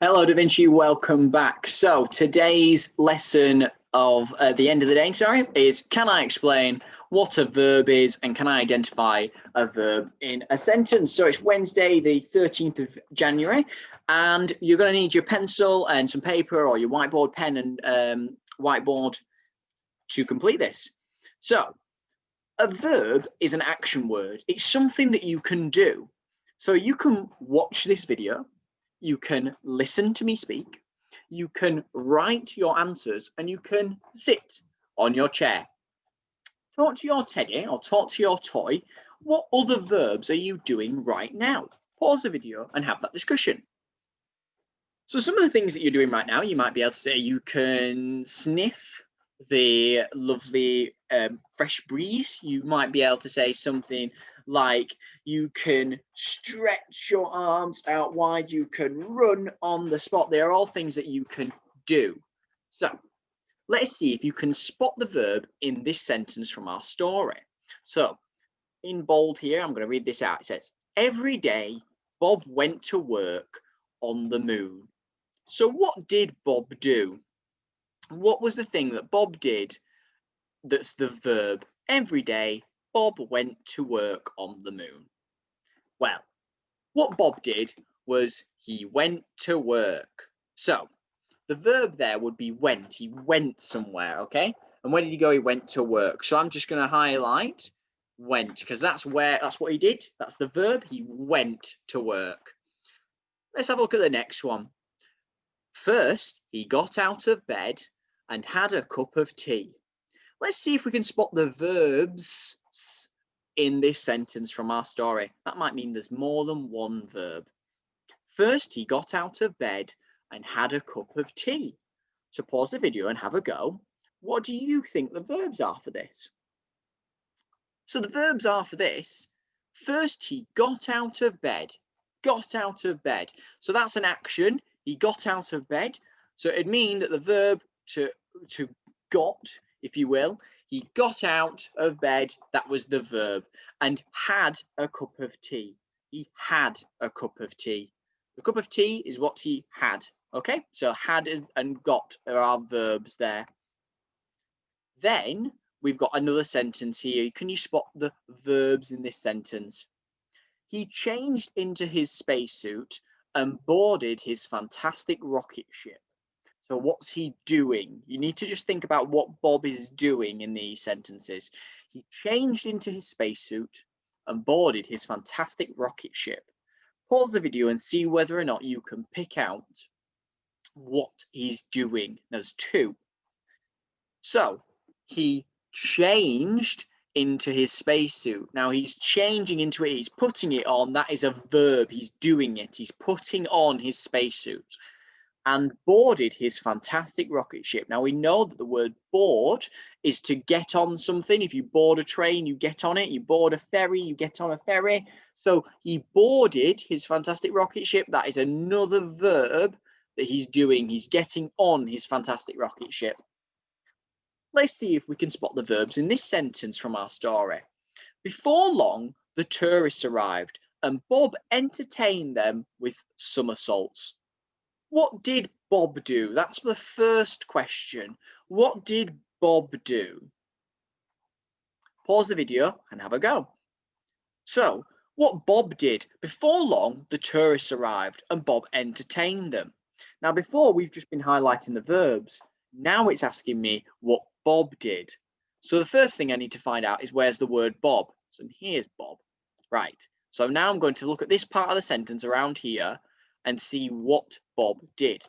Hello, Da Vinci. Welcome back. So today's lesson of the end of the day, is can I explain what a verb is and can I identify a verb in a sentence? So it's Wednesday, the 13th of January, and you're going to need your pencil and some paper or your whiteboard pen and whiteboard to complete this. So a verb is an action word. It's something that you can do. So you can watch this video. You can listen to me speak, you can write your answers, and you can sit on your chair. Talk to your teddy or talk to your toy. What other verbs are you doing right now? Pause the video and have that discussion. So some of the things that you're doing right now, you might be able to say you can sniff the lovely fresh breeze. You might be able to say something like you can stretch your arms out wide, you can run on the spot. They are all things that you can do. So let's see if you can spot the verb in this sentence from our story. So in bold here, I'm going to read this out. It says, every day Bob went to work on the moon. So what did Bob do? What was the thing that Bob did that's the verb? Every day Bob went to work on the moon. Well, what Bob did was he went to work. So the verb there would be went. He went somewhere, okay? And where did he go? He went to work. So I'm just going to highlight went because that's what he did. That's the verb. He went to work. Let's have a look at the next one. First, he got out of bed and had a cup of tea. Let's see if we can spot the verbs in this sentence from our story. That might mean there's more than one verb. First, he got out of bed and had a cup of tea. So pause the video and have a go. What do you think the verbs are for this? So the verbs are for this. First, he got out of bed. Got out of bed. So that's an action. He got out of bed. So it'd mean that the verb to got, if you will, he got out of bed. That was the verb. And had a cup of tea. He had a cup of tea. The cup of tea is what he had. Okay, so had and got are our verbs there. Then we've got another sentence here. Can you spot the verbs in this sentence? He changed into his spacesuit and boarded his fantastic rocket ship. So what's he doing? You need to just think about what Bob is doing in these sentences. He changed into his spacesuit and boarded his fantastic rocket ship. Pause the video and see whether or not you can pick out what he's doing. There's two. So he changed into his spacesuit. Now he's changing into it, he's putting it on. That is a verb. He's doing it. He's putting on his spacesuit and boarded his fantastic rocket ship. Now we know that the word board is to get on something. If you board a train, you get on it. You board a ferry, you get on a ferry. So he boarded his fantastic rocket ship. That is another verb that he's doing. He's getting on his fantastic rocket ship. Let's see if we can spot the verbs in this sentence from our story. Before long, the tourists arrived and Bob entertained them with somersaults. What did Bob do? That's the first question. What did Bob do? Pause the video and have a go. So, what Bob did, before long, the tourists arrived and Bob entertained them. Now, before we've just been highlighting the verbs. Now it's asking me what Bob did. So the first thing I need to find out is where's the word Bob. So here's Bob. Right. So now I'm going to look at this part of the sentence around here and see what Bob did.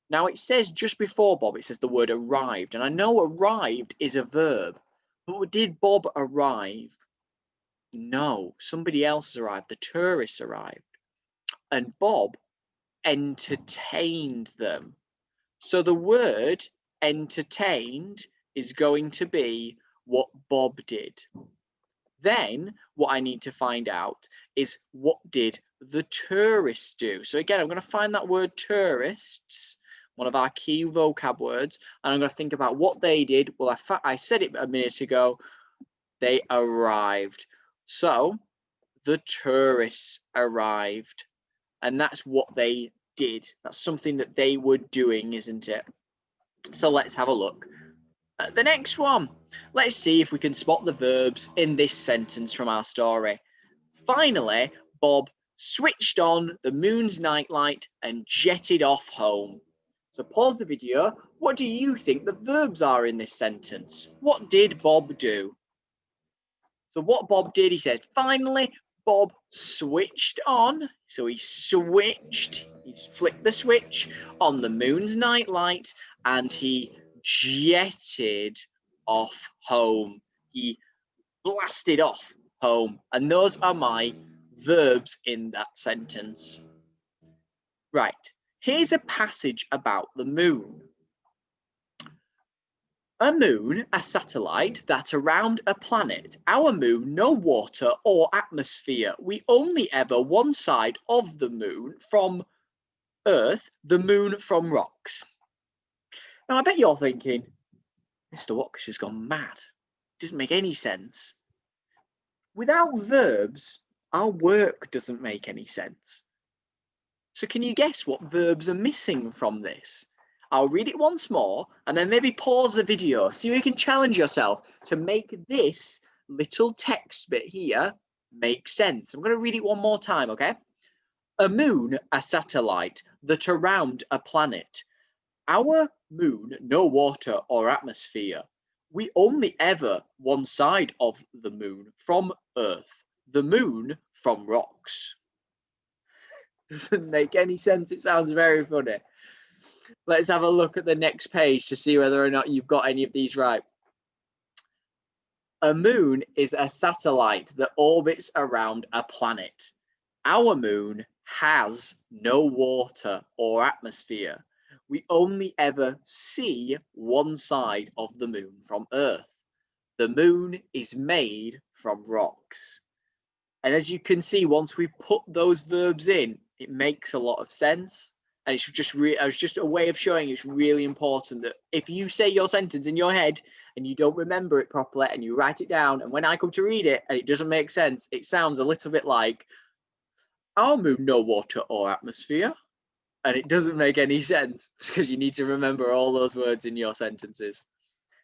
Now it says just before Bob, it says the word arrived. And I know arrived is a verb. But did Bob arrive? No, somebody else has arrived. The tourists arrived. And Bob entertained them. So the word entertained is going to be what Bob did. Then what I need to find out is what did the tourists do? So again, I'm going to find that word tourists, one of our key vocab words, and I'm going to think about what they did. Well, I said it a minute ago. They arrived. So the tourists arrived, and that's what they did. That's something that they were doing, isn't it? So let's have a look at the next one. Let's see if we can spot the verbs in this sentence from our story. Finally, Bob switched on the moon's nightlight and jetted off home. So pause the video. What do you think the verbs are in this sentence? What did Bob do? So what Bob did, he said, finally, Bob switched on. So he flicked the switch on the moon's nightlight and he jetted off home. He blasted off home. And those are my verbs in that sentence. Right, here's a passage about the moon. A moon, a satellite that around a planet. Our moon, no water or atmosphere. We only ever one side of the moon from Earth, the moon from rocks. Now, I bet you're thinking, Mr. Watkiss has gone mad. It doesn't make any sense. Without verbs, our work doesn't make any sense. So can you guess what verbs are missing from this? I'll read it once more and then maybe pause the video. See if you can challenge yourself to make this little text bit here make sense. I'm going to read it one more time, okay? A moon, a satellite that around a planet. Our moon, no water or atmosphere. We only ever one side of the moon from Earth, the moon from rocks. Doesn't make any sense. It sounds very funny. Let's have a look at the next page to see whether or not you've got any of these right. A moon is a satellite that orbits around a planet. Our moon has no water or atmosphere. We only ever see one side of the moon from Earth. The moon is made from rocks. And as you can see, once we put those verbs in, it makes a lot of sense. And it's just a way of showing it's really important that if you say your sentence in your head and you don't remember it properly and you write it down, and when I come to read it and it doesn't make sense, it sounds a little bit like, our moon, no water or atmosphere. And it doesn't make any sense because you need to remember all those words in your sentences.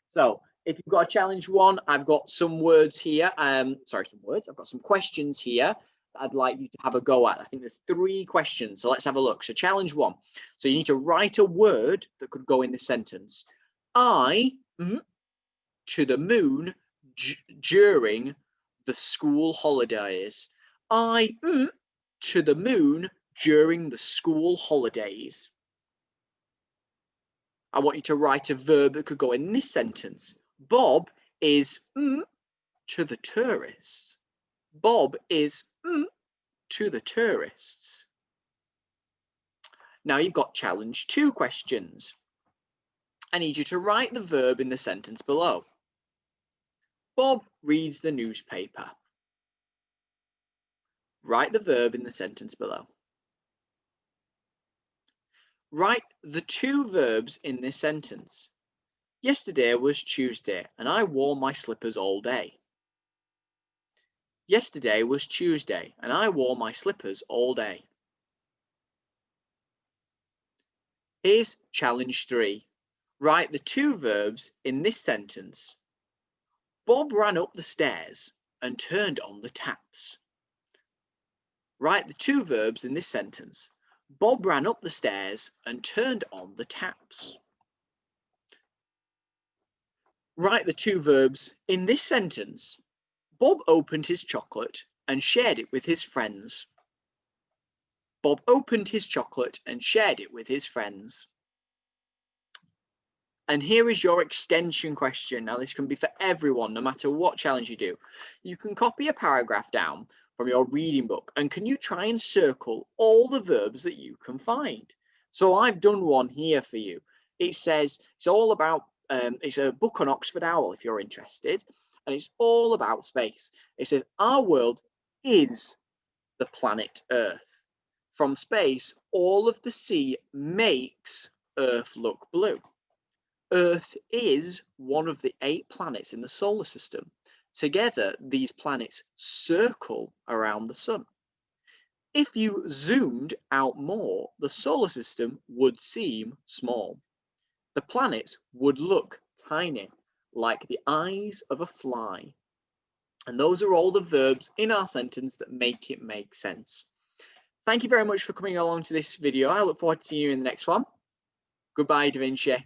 So if you've got a challenge one, I've got some words here. I've got some questions here that I'd like you to have a go at. I think there's 3 questions. So let's have a look. So challenge 1. So you need to write a word that could go in this sentence. I to the moon during the school holidays. I to the moon during the school holidays. I want you to write a verb that could go in this sentence. Bob is to the tourists. Bob is to the tourists. Now you've got challenge 2 questions. I need you to write the verb in the sentence below. Bob reads the newspaper. Write the verb in the sentence below. Write the 2 verbs in this sentence. Yesterday was Tuesday and I wore my slippers all day. Yesterday was Tuesday and I wore my slippers all day. Here's challenge 3. Write the 2 verbs in this sentence. Bob ran up the stairs and turned on the taps. Write the 2 verbs in this sentence. Bob ran up the stairs and turned on the taps. Write the 2 verbs in this sentence. Bob opened his chocolate and shared it with his friends. Bob opened his chocolate and shared it with his friends. And here is your extension question. Now this can be for everyone, no matter what challenge you do. You can copy a paragraph down from your reading book and can you try and circle all the verbs that you can find? So I've done one here for you. It says it's all about, it's a book on Oxford Owl if you're interested, and it's all about space. It says our world is the planet Earth. From space, all of the sea makes Earth look blue. Earth is one of the 8 planets in the solar system. Together, these planets circle around the sun. If you zoomed out more, the solar system would seem small. The planets would look tiny, like the eyes of a fly. And those are all the verbs in our sentence that make it make sense. Thank you very much for coming along to this video. I look forward to seeing you in the next one. Goodbye, Da Vinci.